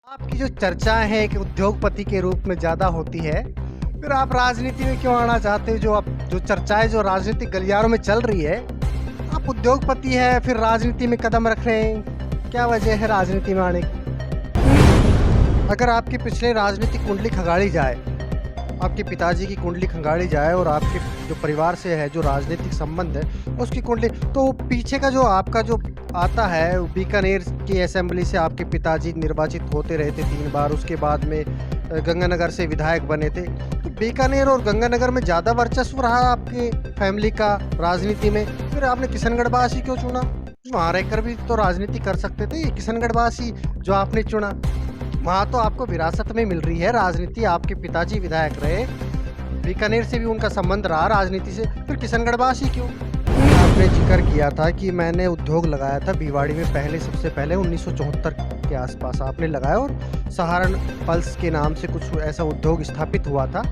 आपकी जो चर्चा है एक उद्योगपति के रूप में ज़्यादा होती है, फिर आप राजनीति में क्यों आना चाहते हो? जो चर्चाएँ जो राजनीतिक गलियारों में चल रही है, आप उद्योगपति हैं, फिर राजनीति में कदम रख रहे हैं, क्या वजह है राजनीति में आने की? अगर आपकी पिछले राजनीतिक कुंडली खंगाली जाए, आपके पिताजी की कुंडली खंगाली जाए और आपके जो परिवार से है, जो राजनीतिक संबंध है, उसकी कुंडली तो पीछे का जो आपका जो आता है, बीकानेर की असेंबली से आपके पिताजी निर्वाचित होते रहे थे 3 बार, उसके बाद में गंगानगर से विधायक बने थे। तो बीकानेर और गंगानगर में ज़्यादा वर्चस्व रहा आपके फैमिली का राजनीति में, फिर आपने किशनगढ़वासी क्यों चुना? वहाँ रहकर भी तो राजनीति कर सकते थे, किशनगढ़वासी जो आपने चुना। वहाँ तो आपको विरासत में मिल रही है राजनीति, आपके पिताजी विधायक रहे, बीकानेर से भी उनका संबंध रहा राजनीति से, फिर किशनगढ़वासी क्यों? आपने जिक्र किया था कि मैंने उद्योग लगाया था भिवाड़ी में सबसे पहले 1974 के आसपास आपने लगाया और सहारण पल्स के नाम से कुछ ऐसा उद्योग स्थापित हुआ था।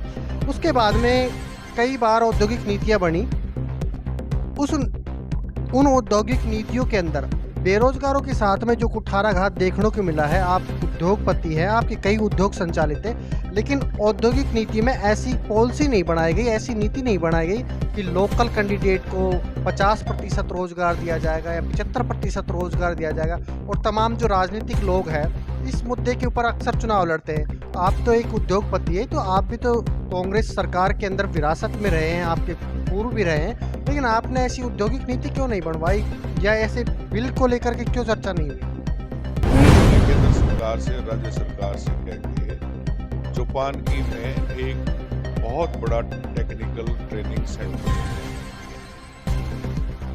उसके बाद में कई बार औद्योगिक नीतियाँ बनी। उन औद्योगिक नीतियों के अंदर बेरोजगारों के साथ में जो कुठाराघात देखने को मिला है, आप उद्योगपति हैं, आपके कई उद्योग संचालित हैं, लेकिन औद्योगिक नीति में ऐसी पॉलिसी नहीं बनाई गई, ऐसी नीति नहीं बनाई गई कि लोकल कैंडिडेट को 50% रोजगार दिया जाएगा या 75% रोजगार दिया जाएगा। और तमाम जो राजनीतिक लोग हैं इस मुद्दे के ऊपर अक्सर चुनाव लड़ते हैं। आप तो एक उद्योगपति है, तो आप भी तो कांग्रेस सरकार के अंदर विरासत में रहे हैं, आपके पूर्व भी रहे हैं, लेकिन आपने ऐसी औद्योगिक नीति क्यों नहीं बनवाई या ऐसे बिल को लेकर के क्यों चर्चा नहीं हुई? केंद्र सरकार से, राज्य सरकार से कहकर चौपानगी में एक बहुत बड़ा टेक्निकल ट्रेनिंग सेंटर है।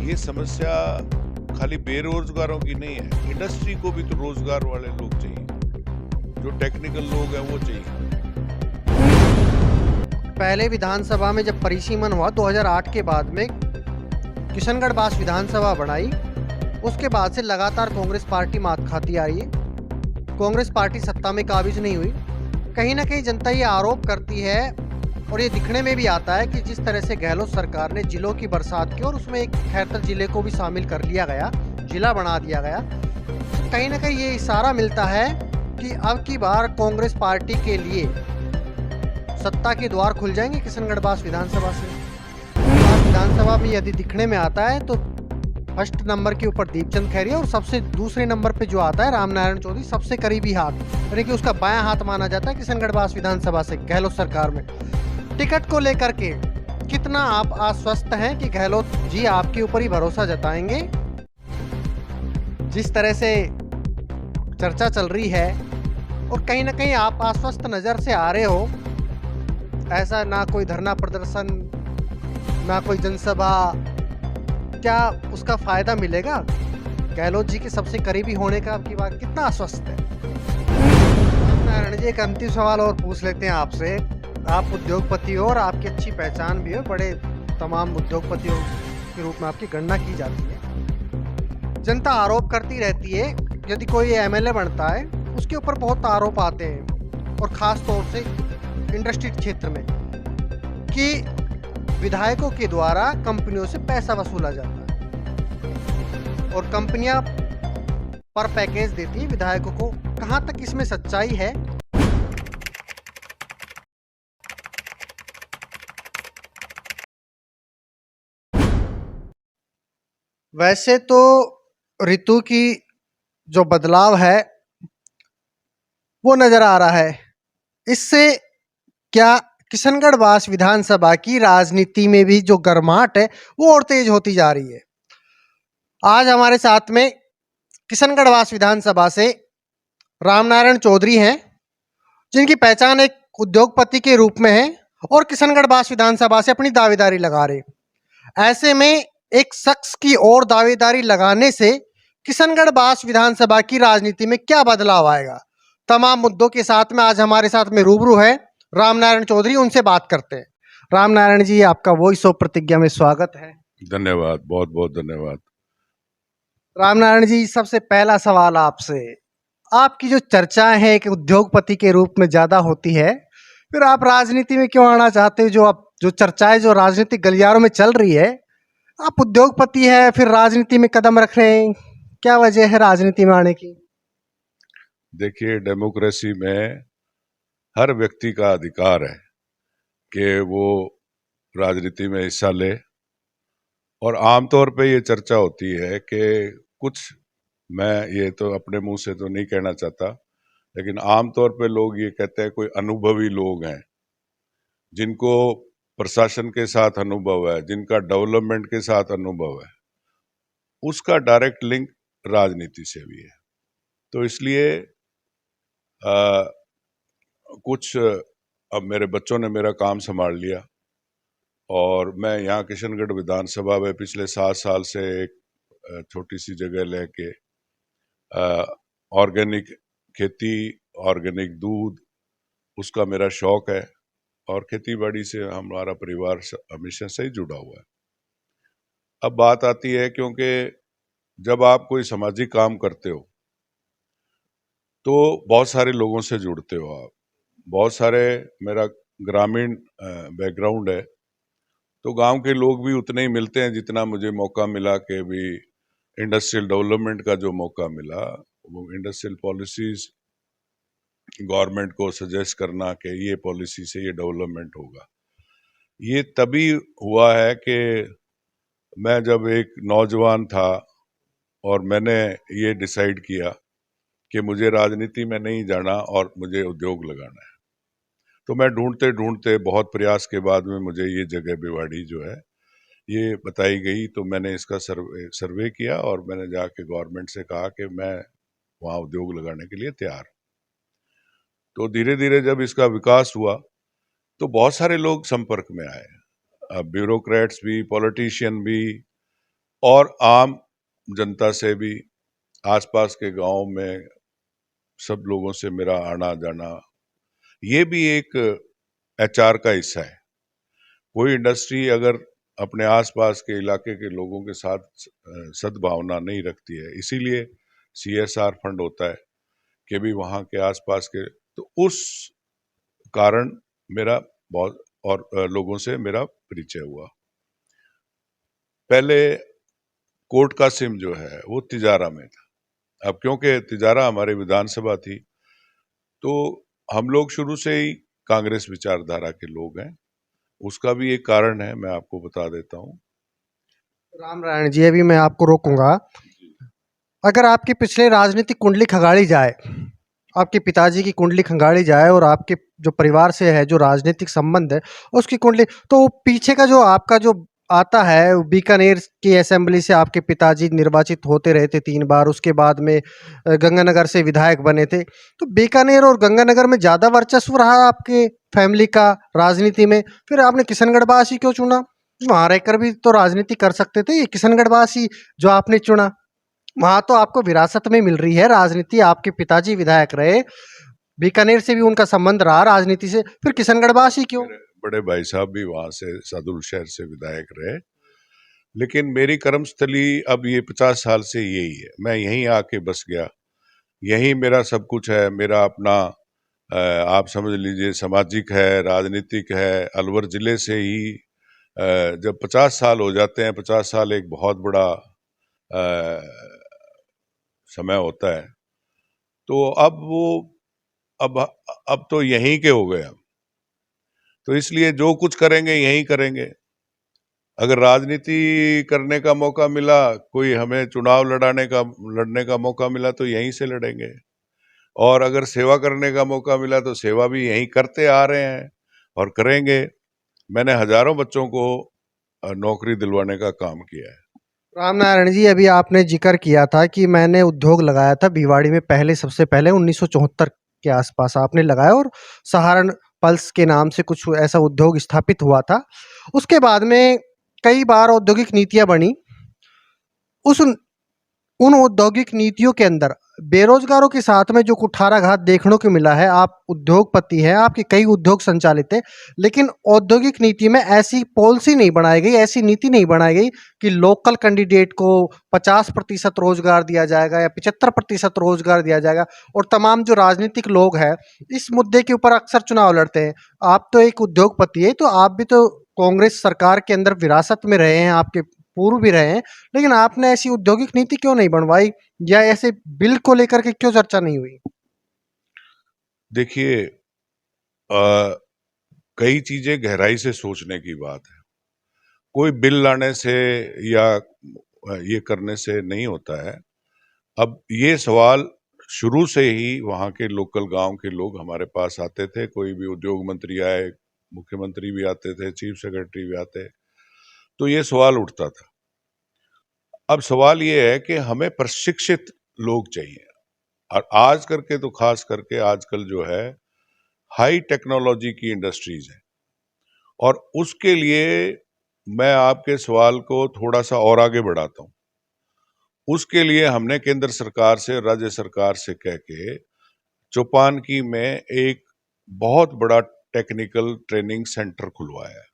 ये समस्या खाली बेरोजगारों की नहीं है, इंडस्ट्री को भी तो रोजगार वाले लोग चाहिए, जो टेक्निकल लोग हैं वो चाहिए। पहले विधानसभा में जब परिसीमन हुआ 2008 के बाद में किशनगढ़ विधानसभा बनाई, उसके बाद से लगातार कांग्रेस पार्टी मात खाती आ रही है। कांग्रेस पार्टी सत्ता में काबिज नहीं हुई। कहीं ना कहीं जनता ये आरोप करती है और ये दिखने में भी आता है कि जिस तरह से गहलोत सरकार ने जिलों की बरसात की और उसमें एक खैरतर जिले को भी शामिल कर लिया गया, जिला बना दिया गया, तो कहीं ना कहीं ये इशारा मिलता है कि अब की बार कांग्रेस पार्टी के लिए सत्ता के द्वार खुल जाएंगे किशनगढ़ विधानसभा से। विधानसभा में यदि दिखने में आता है तो फर्स्ट नंबर के ऊपर दीपचंद खैरिया और सबसे दूसरे नंबर पे जो आता है रामनारायण चौधरी, सबसे करीबी हाथ, यानी कि उसका बायां हाथ माना जाता है किशनगढ़ विधानसभा से गहलोत सरकार में। टिकट को लेकर के कितना आप आश्वस्त हैं कि गहलोत जी आपके ऊपर ही भरोसा जताएंगे? जिस तरह से चर्चा चल रही है और कहीं ना कहीं आप आश्वस्त नजर से आ रहे हो, ऐसा ना कोई धरना प्रदर्शन, ना कोई जनसभा, क्या उसका फायदा मिलेगा? गहलोत जी के सबसे करीबी होने का आपकी बात कितना आश्वस्त है? नारायण जी, एक अंतिम सवाल और पूछ लेते हैं आपसे। आप उद्योगपति हो और आपकी अच्छी पहचान भी है, बड़े तमाम उद्योगपतियों के रूप में आपकी गणना की जाती है। जनता आरोप करती रहती है, यदि कोई एमएलए बनता है उसके ऊपर बहुत आरोप आते हैं, और ख़ास तौर से इंडस्ट्री क्षेत्र में, कि विधायकों के द्वारा कंपनियों से पैसा वसूला जाता है और कंपनियां पर पैकेज देती है विधायकों को। कहां तक इसमें सच्चाई है? वैसे तो ऋतु की जो बदलाव है वो नजर आ रहा है। इससे क्या किशनगढ़ विधानसभा की राजनीति में भी जो गर्माहट है वो और तेज होती जा रही है? आज हमारे साथ में किशनगढ़ विधानसभा से रामनारायण चौधरी हैं, जिनकी पहचान एक उद्योगपति के रूप में है और किशनगढ़ विधानसभा से अपनी दावेदारी लगा रहे। ऐसे में एक शख्स की और दावेदारी लगाने से किशनगढ़ विधानसभा की राजनीति में क्या बदलाव आएगा? तमाम मुद्दों के साथ में आज हमारे साथ में रूबरू है रामनारायण चौधरी, उनसे बात करते हैं। रामनारायण जी, आपका वॉइस ऑफ प्रतिज्ञा में स्वागत है। धन्यवाद, बहुत बहुत धन्यवाद। रामनारायण जी, सबसे पहला सवाल आपसे, आपकी जो चर्चा है एक उद्योगपति के रूप में ज्यादा होती है, फिर आप राजनीति में क्यों आना चाहते हो? जो चर्चाएं जो राजनीतिक गलियारों में चल रही है, आप उद्योगपति है, फिर राजनीति में कदम रख रहे हैं, क्या वजह है राजनीति में आने की? देखिए, डेमोक्रेसी में हर व्यक्ति का अधिकार है कि वो राजनीति में हिस्सा ले। और आमतौर पे ये चर्चा होती है कि कुछ, मैं ये तो अपने मुंह से तो नहीं कहना चाहता, लेकिन आमतौर पे लोग ये कहते हैं कोई अनुभवी लोग हैं जिनको प्रशासन के साथ अनुभव है, जिनका डेवलपमेंट के साथ अनुभव है, उसका डायरेक्ट लिंक राजनीति से भी है। तो इसलिए आ, कुछ अब मेरे बच्चों ने मेरा काम संभाल लिया और मैं यहाँ किशनगढ़ विधानसभा में पिछले 7 साल से एक छोटी सी जगह लेके ऑर्गेनिक खेती, ऑर्गेनिक दूध, उसका मेरा शौक है और खेती बाड़ी से हमारा परिवार हमेशा से ही जुड़ा हुआ है। अब बात आती है, क्योंकि जब आप कोई सामाजिक काम करते हो तो बहुत सारे लोगों से जुड़ते हो आप, बहुत सारे, मेरा ग्रामीण बैकग्राउंड है, तो गांव के लोग भी उतने ही मिलते हैं जितना मुझे मौका मिला कि भी इंडस्ट्रियल डेवलपमेंट का जो मौका मिला, वो इंडस्ट्रियल पॉलिसीज गवर्नमेंट को सजेस्ट करना कि ये पॉलिसी से ये डेवलपमेंट होगा, ये तभी हुआ है कि मैं जब एक नौजवान था और मैंने ये डिसाइड किया कि मुझे राजनीति में नहीं जाना और मुझे उद्योग लगाना है। तो मैं ढूंढते ढूंढते बहुत प्रयास के बाद में मुझे ये जगह भिवाड़ी जो है ये बताई गई, तो मैंने इसका सर्वे किया और मैंने जाके गवर्नमेंट से कहा कि मैं वहाँ उद्योग लगाने के लिए तैयार। तो धीरे धीरे जब इसका विकास हुआ तो बहुत सारे लोग संपर्क में आए, ब्यूरोक्रेट्स भी, पॉलिटिशियन भी और आम जनता से भी, आसपास के गांव में सब लोगों से मेरा आना जाना। ये भी एक एचआर का हिस्सा है। कोई इंडस्ट्री अगर अपने आसपास के इलाके के लोगों के साथ सद्भावना नहीं रखती है, इसीलिए सीएसआर फंड होता है कि भी वहाँ के आसपास के, तो उस कारण मेरा बहुत और लोगों से मेरा परिचय हुआ। पहले कोर्ट का सिम जो है वो तिजारा में था। अब क्योंकि तिजारा हमारे विधानसभा थी, तो हम लोग शुरू से ही कांग्रेस विचारधारा के लोग हैं। उसका भी एक कारण है, मैं आपको बता देता हूँ। राम नारायण जी, अभी मैं आपको रोकूंगा। अगर आपकी पिछले राजनीतिक कुंडली खंगाली जाए, आपके पिताजी की कुंडली खंगाली जाए और आपके जो परिवार से है जो राजनीतिक संबंध है उसकी कुंडली, तो पीछे का जो आपका जो आता है, बीकानेर की असेंबली से आपके पिताजी निर्वाचित होते रहे थे 3 बार, उसके बाद में गंगानगर से विधायक बने थे। तो बीकानेर और गंगानगर में ज़्यादा वर्चस्व रहा आपके फैमिली का राजनीति में, फिर आपने किशनगढ़वासी क्यों चुना? वहाँ रहकर भी तो राजनीति कर सकते थे। ये किशनगढ़वासी जो आपने चुना, वहाँ तो आपको विरासत में मिल रही है राजनीति, आपके पिताजी विधायक रहे, बीकानेर से भी उनका संबंध रहा राजनीति से, फिर किशनगढ़वासी क्यों? मेरे बड़े भाई साहब भी वहां से सादुल शहर से विधायक रहे, लेकिन मेरी कर्मस्थली अब ये 50 साल से यही है। मैं यहीं आके बस गया, यहीं मेरा सब कुछ है। मेरा अपना आप समझ लीजिए सामाजिक है, राजनीतिक है। अलवर जिले से ही जब 50 साल हो जाते हैं, 50 साल एक बहुत बड़ा समय होता है, तो अब वो अब तो यहीं के हो गए हम, तो इसलिए जो कुछ करेंगे यहीं करेंगे। अगर राजनीति करने का मौका मिला, कोई हमें चुनाव लड़ने का मौका मिला तो यहीं से लड़ेंगे, और अगर सेवा करने का मौका मिला तो सेवा भी यहीं करते आ रहे हैं और करेंगे। मैंने हजारों बच्चों को नौकरी दिलवाने का काम किया है। राम नारायण जी, अभी आपने जिक्र किया था कि मैंने उद्योग लगाया था भिवाड़ी में, पहले सबसे पहले 1974 के आसपास आपने लगाया, और सहारण पल्स के नाम से कुछ ऐसा उद्योग स्थापित हुआ था। उसके बाद में कई बार औद्योगिक नीतियां बनी। उस उन औद्योगिक नीतियों के अंदर बेरोजगारों के साथ में जो कुठाराघात देखने को मिला है, आप उद्योगपति हैं, आपके कई उद्योग संचालित है, लेकिन औद्योगिक नीति में ऐसी पॉलिसी नहीं बनाई गई, ऐसी नीति नहीं बनाई गई कि लोकल कैंडिडेट को 50% रोजगार दिया जाएगा या 75% रोजगार दिया जाएगा। और तमाम जो राजनीतिक लोग हैं इस मुद्दे के ऊपर अक्सर चुनाव लड़ते हैं। आप तो एक उद्योगपति है, तो आप भी तो कांग्रेस सरकार के अंदर विरासत में रहे हैं, आपके पूर्व भी रहे हैं, लेकिन आपने ऐसी औद्योगिक नीति क्यों नहीं बनवाई, या ऐसे बिल को लेकर के क्यों चर्चा नहीं हुई? देखिए, अ, कई चीजें गहराई से सोचने की बात है। कोई बिल लाने से या ये करने से नहीं होता है। अब ये सवाल शुरू से ही वहाँ के लोकल गांव के लोग हमारे पास आते थे। कोई भी उद्योग मंत्री आए, मुख्यमंत्री भी आते थे, चीफ सेक्रेटरी भी आते, तो ये सवाल उठता था। अब सवाल ये है कि हमें प्रशिक्षित लोग चाहिए, और आज करके तो खास करके आजकल जो है हाई टेक्नोलॉजी की इंडस्ट्रीज है, और उसके लिए मैं आपके सवाल को थोड़ा सा और आगे बढ़ाता हूं। उसके लिए हमने केंद्र सरकार से, राज्य सरकार से कह के चौपानकी में एक बहुत बड़ा टेक्निकल ट्रेनिंग सेंटर खुलवाया है।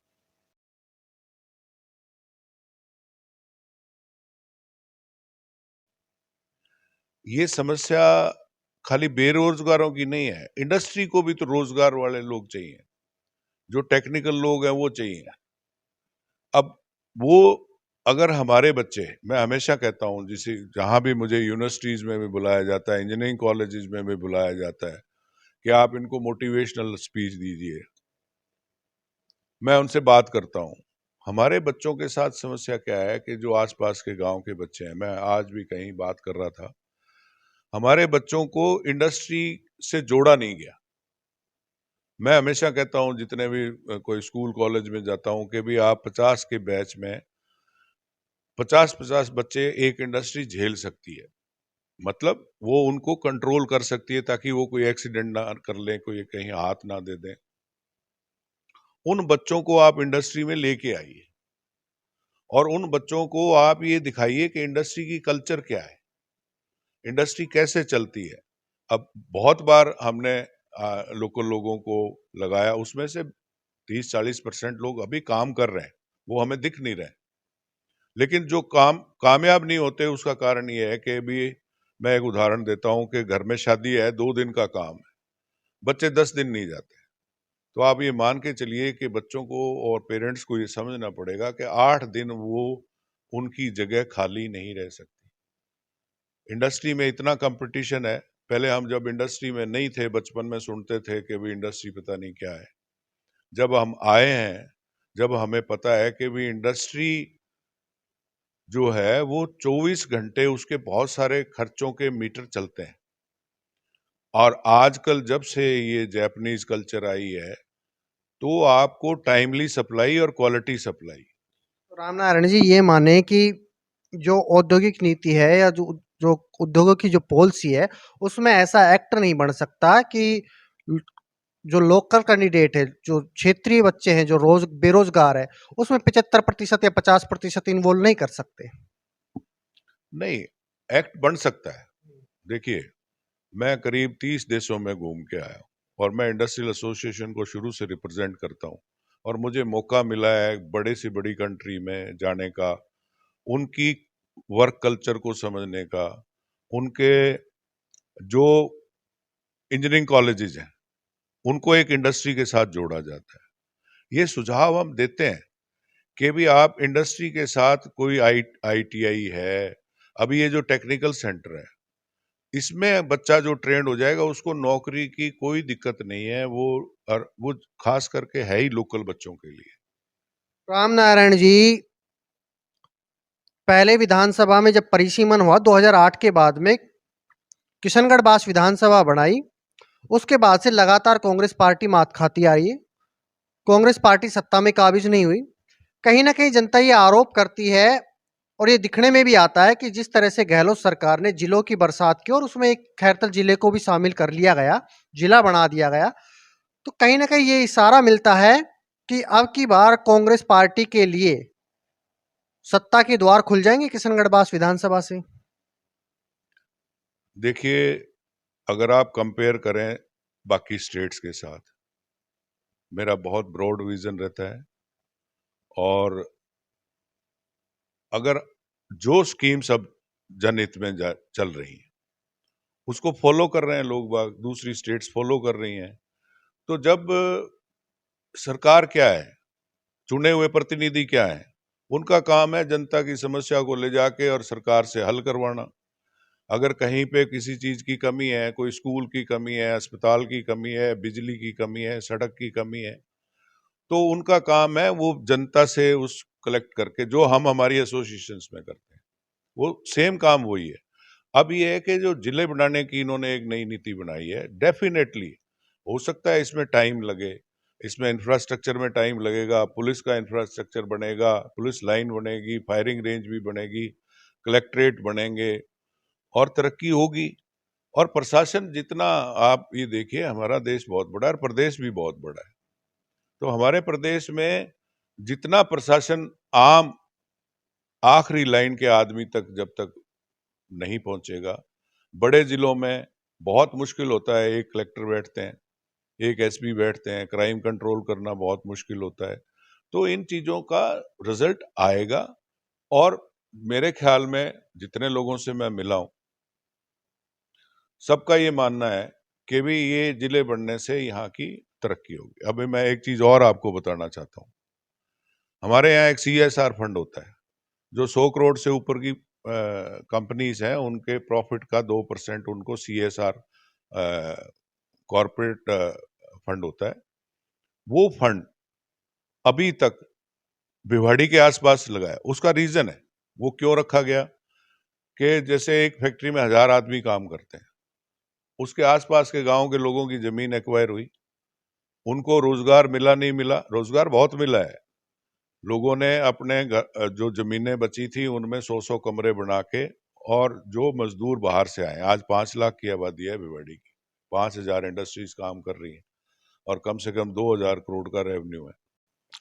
ये समस्या खाली बेरोजगारों की नहीं है, इंडस्ट्री को भी तो रोजगार वाले लोग चाहिए, जो टेक्निकल लोग हैं वो चाहिए। अब वो, अगर हमारे बच्चे, मैं हमेशा कहता हूं, जिसे जहां भी मुझे यूनिवर्सिटीज में भी बुलाया जाता है, इंजीनियरिंग कॉलेजेस में भी बुलाया जाता है कि आप इनको मोटिवेशनल स्पीच दीजिए, मैं उनसे बात करता हूं। हमारे बच्चों के साथ समस्या क्या है कि जो आसपास के गांव के बच्चे हैं, मैं आज भी कहीं बात कर रहा था, हमारे बच्चों को इंडस्ट्री से जोड़ा नहीं गया। मैं हमेशा कहता हूं, जितने भी कोई स्कूल कॉलेज में जाता हूं, कि भी आप 50 के बैच में 50-50 बच्चे एक इंडस्ट्री झेल सकती है। मतलब वो उनको कंट्रोल कर सकती है, ताकि वो कोई एक्सीडेंट ना कर लें, कोई कहीं हाथ ना दे दें। उन बच्चों को आप इंडस्ट्री में लेके आइए, और उन बच्चों को आप ये दिखाइए कि इंडस्ट्री की कल्चर क्या है, इंडस्ट्री कैसे चलती है। अब बहुत बार हमने लोकल लोगों को लगाया, उसमें से 30-40% लोग अभी काम कर रहे हैं, वो हमें दिख नहीं रहे। लेकिन जो काम कामयाब नहीं होते, उसका कारण ये है कि भी, मैं एक उदाहरण देता हूं कि घर में शादी है, 2 दिन का काम है, बच्चे 10 दिन नहीं जाते। तो आप ये मान के चलिए कि बच्चों को और पेरेंट्स को ये समझना पड़ेगा कि 8 दिन वो, उनकी जगह खाली नहीं रह सकती। इंडस्ट्री में इतना कंपटीशन है। पहले हम जब इंडस्ट्री में नहीं थे, बचपन में सुनते थे कि भी इंडस्ट्री पता नहीं क्या है। जब हम आए हैं, जब हमें पता है कि भी इंडस्ट्री जो है वो 24 घंटे, उसके बहुत सारे खर्चों के मीटर चलते हैं। और आजकल जब से ये जापानीज कल्चर आई है, तो आपको टाइमली सप्लाई और क्वालिटी सप्लाई। तो रामनारायण जी ये माने कि जो औद्योगिक नीति है या जो जो उद्योगों की जो पॉलिसी है, उसमें ऐसा एक्ट नहीं बन सकता कि जो लोकल कैंडिडेट है, जो क्षेत्रीय बच्चे हैं, जो रोज बेरोजगार है, उसमें 75% या 50% इन्वॉल्व नहीं कर सकते। नहीं, एक्ट बन सकता है। देखिए, मैं करीब 30 देशों में घूम के आया हूँ, और मैं इंडस्ट्रियल एसोसिएशन को शुरू से रिप्रेजेंट करता हूँ, और मुझे मौका मिला है बड़े से बड़ी कंट्री में जाने का, उनकी वर्क कल्चर को समझने का, उनके जो इंजीनियरिंग कॉलेजेस हैं, उनको एक इंडस्ट्री के साथ जोड़ा जाता है। ये सुझाव हम देते हैं कि भी आप इंडस्ट्री के साथ, कोई आईटीआई है, अभी ये जो टेक्निकल सेंटर है, इसमें बच्चा जो ट्रेंड हो जाएगा, उसको नौकरी की कोई दिक्कत नहीं है। वो, और वो खास करके है ही लोकल बच्चों के लिए। रामनारायण जी, पहले विधानसभा में जब परिसीमन हुआ 2008 के बाद में, किशनगढ़ बास विधानसभा बनाई, उसके बाद से लगातार कांग्रेस पार्टी मात खाती आ रही है। कांग्रेस पार्टी सत्ता में काबिज नहीं हुई। कहीं ना कहीं जनता ये आरोप करती है, और ये दिखने में भी आता है कि जिस तरह से गहलोत सरकार ने जिलों की बरसात की और उसमें एक खैरतल जिले को भी शामिल कर लिया गया, जिला बना दिया गया, तो कहीं ना कहीं ये इशारा मिलता है कि अब की बार कांग्रेस पार्टी के लिए सत्ता के द्वार खुल जाएंगे किशनगढ़ बास विधानसभा से। देखिए, अगर आप कंपेयर करें बाकी स्टेट्स के साथ, मेरा बहुत ब्रॉड विजन रहता है, और अगर जो स्कीम्स अब जनहित में चल रही हैं, उसको फॉलो कर रहे हैं लोग बाग, दूसरी स्टेट्स फॉलो कर रही हैं। तो जब सरकार क्या है, चुने हुए प्रतिनिधि क्या है, उनका काम है जनता की समस्या को ले जाके और सरकार से हल करवाना। अगर कहीं पे किसी चीज की कमी है, कोई स्कूल की कमी है, अस्पताल की कमी है, बिजली की कमी है, सड़क की कमी है, तो उनका काम है वो जनता से उस कलेक्ट करके, जो हम हमारी एसोसिएशंस में करते हैं, वो सेम काम वही है। अब ये है कि जो जिले बनाने की इन्होंने एक नई नीति बनाई है, डेफिनेटली हो सकता है इसमें टाइम लगे, इसमें इंफ्रास्ट्रक्चर में टाइम लगेगा, पुलिस का इंफ्रास्ट्रक्चर बनेगा, पुलिस लाइन बनेगी, फायरिंग रेंज भी बनेगी, कलेक्ट्रेट बनेंगे और तरक्की होगी। और प्रशासन जितना, आप ये देखिए हमारा देश बहुत बड़ा है और प्रदेश भी बहुत बड़ा है, तो हमारे प्रदेश में जितना प्रशासन आम आखिरी लाइन के आदमी तक जब तक नहीं पहुंचेगा, बड़े जिलों में बहुत मुश्किल होता है, एक कलेक्टर बैठते हैं, एक एसपी बैठते हैं, क्राइम कंट्रोल करना बहुत मुश्किल होता है। तो इन चीजों का रिजल्ट आएगा और मेरे ख्याल में जितने लोगों से मैं मिला हूं, सबका ये मानना है कि भी ये जिले बनने से यहाँ की तरक्की होगी। अभी मैं एक चीज और आपको बताना चाहता हूँ, हमारे यहाँ एक सीएसआर फंड होता है, जो 100 करोड़ से ऊपर की कंपनीज हैं, उनके प्रॉफिट का 2% उनको सीएसआर कॉरपोरेट फंड होता है। वो फंड अभी तक भिवाड़ी के आसपास लगाया। उसका रीजन है, वो क्यों रखा गया कि जैसे एक फैक्ट्री में 1000 आदमी काम करते हैं, उसके आसपास के गांव के लोगों की जमीन एक्वायर हुई, उनको रोजगार मिला नहीं मिला, रोजगार बहुत मिला है। लोगों ने अपने जो जमीनें बची थी उनमें 100 कमरे बना के, और जो मजदूर बाहर से आए, आज 5 लाख की आबादी है भिवाड़ी की, 5000 इंडस्ट्रीज काम कर रही हैं और कम से कम 2000 करोड़ का रेवेन्यू है।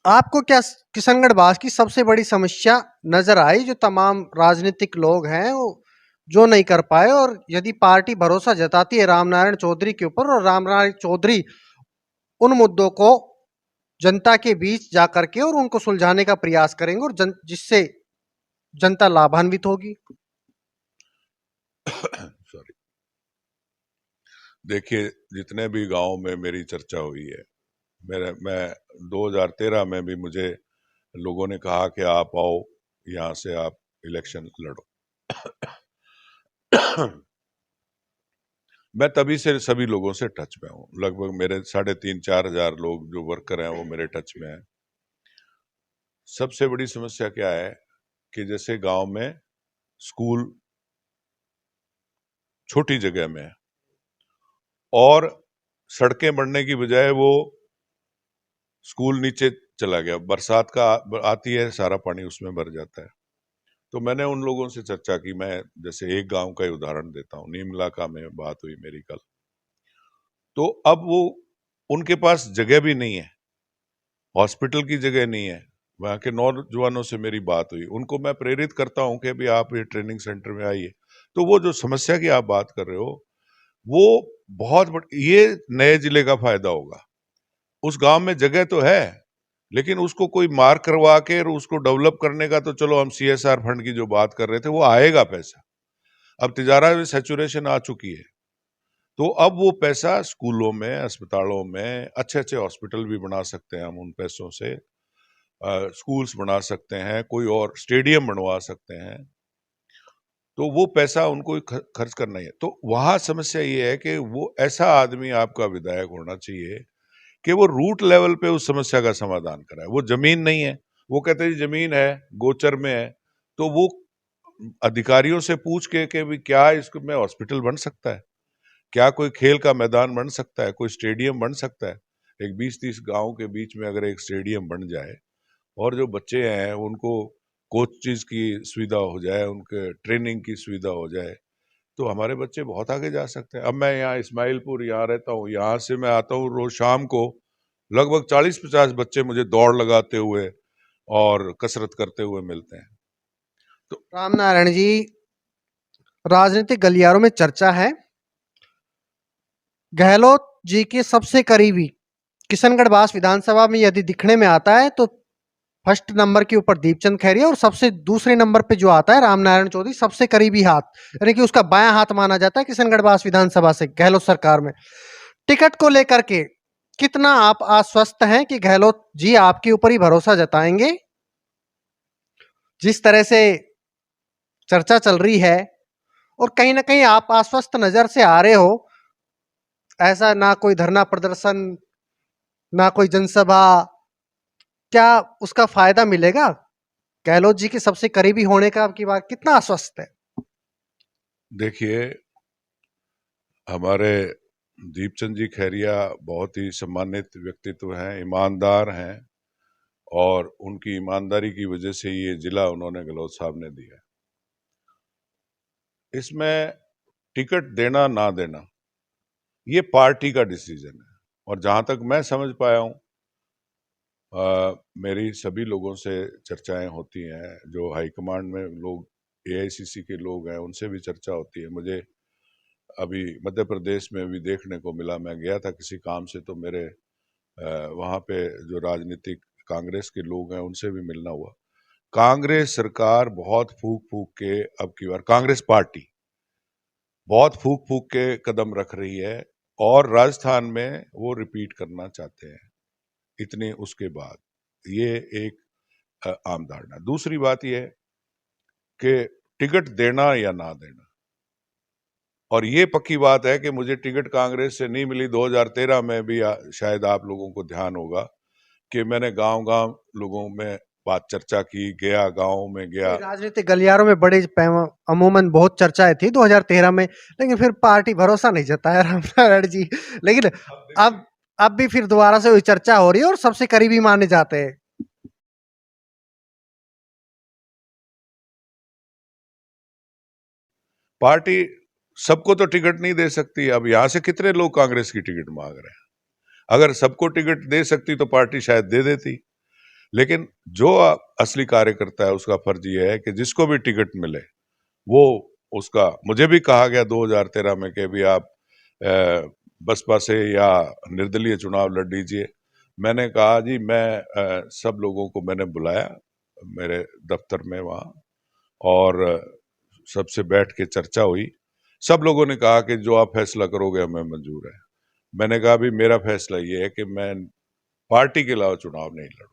आपको क्या किशनगढ़ बास की सबसे बड़ी समस्या नजर आई, जो तमाम राजनीतिक लोग हैं वो जो नहीं कर पाए, और यदि पार्टी भरोसा जताती है रामनारायण चौधरी के ऊपर, और रामनारायण चौधरी उन मुद्दों को जनता के बीच जाकर के और उनको सुलझाने का प्रयास करेंगे, और जिससे जनता लाभान्वित होगी? सॉरी, देखिए जितने भी गांव में मेरी चर्चा हुई है, मैं 2013 में भी मुझे लोगों ने कहा कि आप आओ यहाँ से, आप इलेक्शन लड़ो। मैं तभी से सभी लोगों से टच में हूँ, लगभग मेरे 3,500-4,000 लोग जो वर्कर हैं वो मेरे टच में हैं। सबसे बड़ी समस्या क्या है कि जैसे गांव में स्कूल छोटी जगह में है और सड़कें बनने की बजाय वो स्कूल नीचे चला गया, बरसात का आती है सारा पानी उसमें भर जाता है। तो मैंने उन लोगों से चर्चा की, मैं जैसे एक गांव का ही उदाहरण देता हूँ, नीमलाका में बात हुई मेरी कल। तो अब वो, उनके पास जगह भी नहीं है, हॉस्पिटल की जगह नहीं है। वहां के नौजवानों से मेरी बात हुई, उनको मैं प्रेरित करता हूं कि भी आप ये ट्रेनिंग सेंटर में आइए। तो वो जो समस्या की आप बात कर रहे हो, वो बहुत ये नए जिले का फायदा होगा। उस गांव में जगह तो है, लेकिन उसको कोई मार्क करवा के और उसको डेवलप करने का, तो चलो हम सीएसआर फंड की जो बात कर रहे थे वो आएगा पैसा। अब तिजारा में सैचुरेशन आ चुकी है, तो अब वो पैसा स्कूलों में, अस्पतालों में, अच्छे अच्छे हॉस्पिटल भी बना सकते हैं हम उन पैसों से, स्कूल्स बना सकते हैं, कोई और स्टेडियम बनवा सकते हैं। तो वो पैसा उनको खर्च करना ही है। तो वहां समस्या ये है कि वो ऐसा आदमी आपका विधायक होना चाहिए कि वो रूट लेवल पे उस समस्या का समाधान कराए। वो जमीन नहीं है, वो कहते हैं जमीन है, गोचर में है, तो वो अधिकारियों से पूछ के भी क्या इसको में हॉस्पिटल बन सकता है, क्या कोई खेल का मैदान बन सकता है, कोई स्टेडियम बन सकता है। एक 20-30 गांव के बीच में अगर एक स्टेडियम बन जाए और जो बच्चे हैं उनको कोचेज की सुविधा हो जाए, उनके ट्रेनिंग की सुविधा हो जाए, तो हमारे बच्चे बहुत आगे जा सकते हैं। अब मैं यहाँ इस्माइलपुर यहाँ रहता हूँ, यहाँ से मैं आता हूँ रोज शाम को, लगभग 40-50 बच्चे मुझे दौड़ लगाते हुए और कसरत करते हुए मिलते हैं। तो रामनारायण जी, राजनीतिक गलियारों में चर्चा है, गहलोत जी के सबसे करीबी किशनगढ़ बास विधानसभा में यदि दिखने में आता है तो फर्स्ट नंबर के ऊपर दीपचंद खैरिया, और सबसे दूसरे नंबर पे जो आता है रामनारायण चौधरी, सबसे करीबी हाथ, यानी कि उसका बायां हाथ माना जाता है किशनगढ़ बास विधानसभा से गहलोत सरकार में। टिकट को लेकर के कितना आप आश्वस्त हैं कि गहलोत जी आपके ऊपर ही भरोसा जताएंगे? जिस तरह से चर्चा चल रही है और कहीं ना कहीं आप आश्वस्त नजर से आ रहे हो, ऐसा ना कोई धरना प्रदर्शन, ना कोई जनसभा, क्या उसका फायदा मिलेगा? गहलोत जी के सबसे करीबी होने का आपकी बात कितना आश्वस्त है? देखिए, हमारे दीपचंद जी खैरिया बहुत ही सम्मानित व्यक्तित्व हैं, ईमानदार हैं, और उनकी ईमानदारी की वजह से ये जिला उन्होंने गहलोत साहब ने दिया। इसमें टिकट देना ना देना ये पार्टी का डिसीजन है, और जहां तक मैं समझ पाया हूं, मेरी सभी लोगों से चर्चाएं होती हैं, जो हाईकमांड में लोग एआईसीसी के लोग हैं उनसे भी चर्चा होती है। मुझे अभी मध्य प्रदेश में भी देखने को मिला, मैं गया था किसी काम से, तो मेरे वहाँ पे जो राजनीतिक कांग्रेस के लोग हैं उनसे भी मिलना हुआ। कांग्रेस सरकार बहुत फूक फूक के, अब की बार कांग्रेस पार्टी बहुत फूक फूक के कदम रख रही है, और राजस्थान में वो रिपीट करना चाहते हैं इतने उसके बाद। ये एक आम धारणा। दूसरी बात यह है कि टिकट देना या ना देना, और ये पक्की बात है कि मुझे टिकट कांग्रेस से नहीं मिली। 2013 में भी शायद आप लोगों को ध्यान होगा कि मैंने गांव-गांव लोगों में बात चर्चा की, गया गांव में गया। राजनीतिक गलियारों में अमूमन बहुत चर्चाएं थी 2013 में, लेकिन फिर पार्टी भरोसा नहीं जताया रामनारायण जी। लेकिन अब अब भी फिर दोबारा से वही चर्चा हो रही है और सबसे करीबी माने जाते हैं। पार्टी सबको तो टिकट नहीं दे सकती। अब यहां से कितने लोग कांग्रेस की टिकट मांग रहे हैं? अगर सबको टिकट दे सकती तो पार्टी शायद दे देती। लेकिन जो असली कार्यकर्ता है उसका फर्ज यह है कि जिसको भी टिकट मिले वो उसका। मुझे भी कहा गया 2013 में कि भी आप बसपा से या निर्दलीय चुनाव लड़ लीजिए। मैंने कहा जी, मैं सब लोगों को मैंने बुलाया मेरे दफ्तर में वहाँ, और सबसे बैठ के चर्चा हुई। सब लोगों ने कहा कि जो आप फैसला करोगे हमें मंजूर है। मैंने कहा भी मेरा फैसला ये है कि मैं पार्टी के अलावा चुनाव नहीं लड़ूं,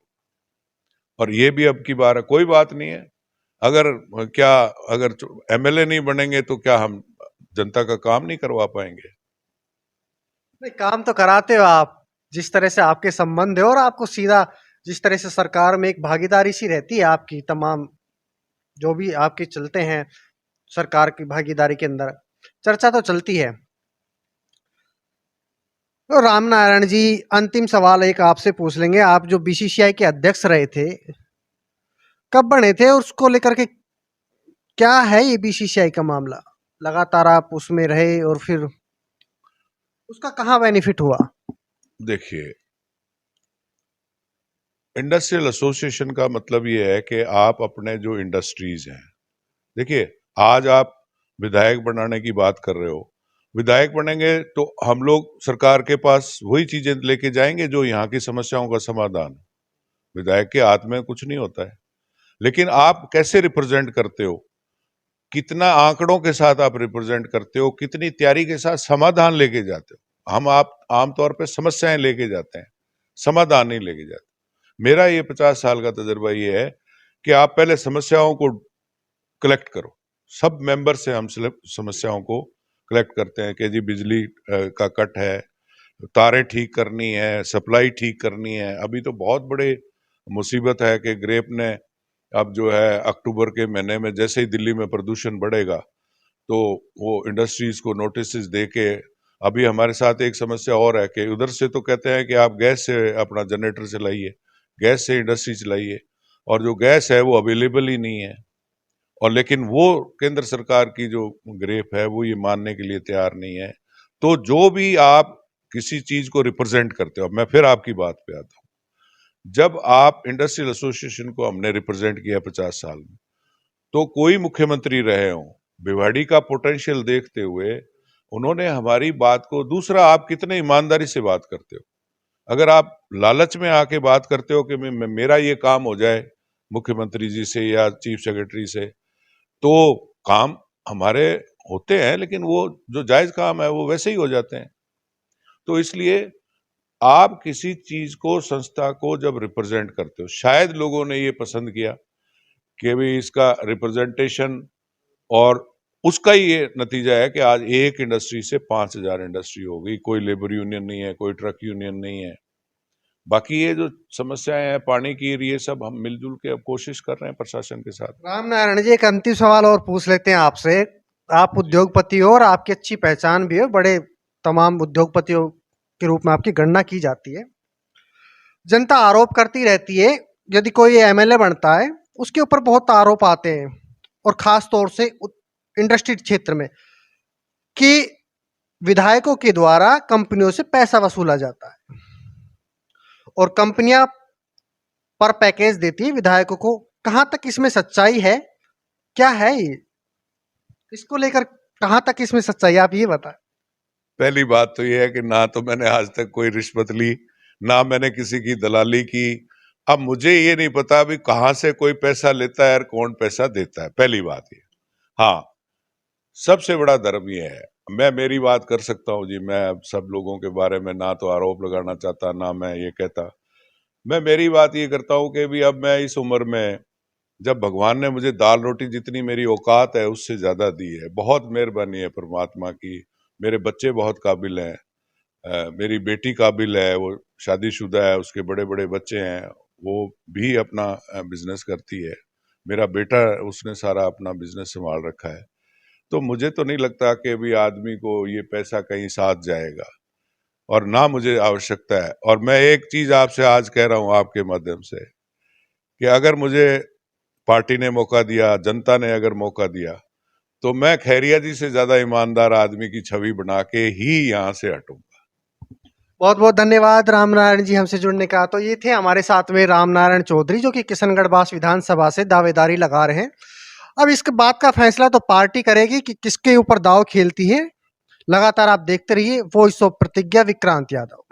और ये भी अब की बार है। कोई बात नहीं है, अगर क्या अगर एमएलए नहीं बनेंगे तो क्या हम जनता का काम नहीं करवा पाएंगे? नहीं, काम तो कराते हो आप, जिस तरह से आपके संबंध है और आपको सीधा जिस तरह से सरकार में एक भागीदारी सी रहती है आपकी, तमाम जो भी आपके चलते हैं सरकार की भागीदारी के अंदर, चर्चा तो चलती है। तो रामनारायण जी, अंतिम सवाल एक आपसे पूछ लेंगे। आप जो बीसीसीआई के अध्यक्ष रहे थे, कब बने थे और उसको लेकर के क्या है ये बीसीसीआई का मामला? लगातार आप उसमें रहे और फिर उसका कहाँ बेनिफिट हुआ? देखिए, इंडस्ट्रियल एसोसिएशन का मतलब ये है कि आप अपने जो इंडस्ट्रीज हैं, देखिए आज आप विधायक बनाने की बात कर रहे हो। विधायक बनेंगे तो हम लोग सरकार के पास वही चीजें लेके जाएंगे जो यहाँ की समस्याओं का समाधान। विधायक के हाथ में कुछ नहीं होता है, लेकिन आप कैसे रिप्रेजेंट करते हो, कितना आंकड़ों के साथ आप रिप्रेजेंट करते हो, कितनी तैयारी के साथ समाधान लेके जाते हो। हम आप आमतौर पर समस्याएं लेके जाते हैं, समाधान नहीं लेके जाते। मेरा ये 50 साल का तजुर्बा ये है कि आप पहले समस्याओं को कलेक्ट करो। सब मेंबर से हम समस्याओं को कलेक्ट करते हैं कि जी बिजली का कट है, तारें ठीक करनी है, सप्लाई ठीक करनी है। अभी तो बहुत बड़े मुसीबत है कि ग्रेप ने अब जो है अक्टूबर के महीने में जैसे ही दिल्ली में प्रदूषण बढ़ेगा तो वो इंडस्ट्रीज को नोटिस दे के, अभी हमारे साथ एक समस्या और है कि उधर से तो कहते हैं कि आप गैस से अपना जनरेटर चलाइए, गैस से इंडस्ट्री चलाइए, और जो गैस है वो अवेलेबल ही नहीं है। और लेकिन वो केंद्र सरकार की जो ग्रेप है वो ये मानने के लिए तैयार नहीं है। तो जो भी आप किसी चीज को रिप्रेजेंट करते हो, मैं फिर आपकी बात पे आता हूँ, जब आप इंडस्ट्रियल एसोसिएशन को हमने रिप्रेजेंट किया 50 साल में, तो कोई मुख्यमंत्री रहे हो, भिवाड़ी का पोटेंशियल देखते हुए उन्होंने हमारी बात को। दूसरा, आप कितने ईमानदारी से बात करते हो। अगर आप लालच में आके बात करते हो कि मेरा ये काम हो जाए मुख्यमंत्री जी से या चीफ सेक्रेटरी से, तो काम हमारे होते हैं, लेकिन वो जो जायज काम है वो वैसे ही हो जाते हैं। तो इसलिए आप किसी चीज को, संस्था को जब रिप्रेजेंट करते हो, शायद लोगों ने ये पसंद किया कि भी इसका रिप्रेजेंटेशन और उसका ही ये नतीजा है कि आज एक इंडस्ट्री से 5,000 इंडस्ट्री हो गई। कोई लेबर यूनियन नहीं है, कोई ट्रक यूनियन नहीं है। बाकी ये जो समस्याएं हैं पानी की, ये सब हम मिलजुल के अब कोशिश कर रहे हैं प्रशासन के साथ। राम नारायण जी, एक अंतिम सवाल और पूछ लेते हैं आपसे। आप उद्योगपति हो और आपकी अच्छी पहचान भी है, बड़े तमाम उद्योगपतियों के रूप में आपकी गणना की जाती है। जनता आरोप करती रहती है, यदि कोई एमएलए बनता है उसके ऊपर बहुत आरोप आते हैं, और खास तौर से इंडस्ट्री क्षेत्र में, कि विधायकों के द्वारा कंपनियों से पैसा वसूला जाता है और कंपनियां पर पैकेज देती है विधायकों को। कहां तक इसमें सच्चाई है, क्या है ये, इसको लेकर कहां तक इसमें सच्चाई, आप ये बताएं। पहली बात तो ये है कि ना तो मैंने आज तक कोई रिश्वत ली, ना मैंने किसी की दलाली की। अब मुझे ये नहीं पता अभी कहां से कोई पैसा लेता है और कौन पैसा देता है, पहली बात ये। हाँ, सबसे बड़ा धर्म ये है, मैं मेरी बात कर सकता हूँ जी, मैं अब सब लोगों के बारे में ना तो आरोप लगाना चाहता, ना मैं ये कहता। मैं मेरी बात ये करता हूँ कि भी अब मैं इस उम्र में, जब भगवान ने मुझे दाल रोटी जितनी मेरी औकात है उससे ज्यादा दी है, बहुत मेहरबानी है परमात्मा की। मेरे बच्चे बहुत काबिल हैं, मेरी बेटी काबिल है, वो शादीशुदा है, उसके बड़े बड़े बच्चे हैं, वो भी अपना बिजनेस करती है। मेरा बेटा, उसने सारा अपना बिजनेस संभाल रखा है। तो मुझे तो नहीं लगता कि अभी आदमी को ये पैसा कहीं साथ जाएगा, और ना मुझे आवश्यकता है। और मैं एक चीज आपसे आज कह रहा हूं आपके माध्यम से, कि अगर मुझे पार्टी ने मौका दिया, जनता ने अगर मौका दिया, तो मैं खैरिया जी से ज्यादा ईमानदार आदमी की छवि बना के ही यहां से हटूंगा। बहुत बहुत धन्यवाद राम नारायण जी हमसे जुड़ने का। तो ये थे हमारे साथ में राम नारायण चौधरी, जो कि किशनगढ़ बास विधानसभा से दावेदारी लगा रहे हैं। अब इसके बाद का फैसला तो पार्टी करेगी कि किसके ऊपर दाव खेलती है। लगातार आप देखते रहिए वॉइस ऑफ प्रतिज्ञा, विक्रांत यादव।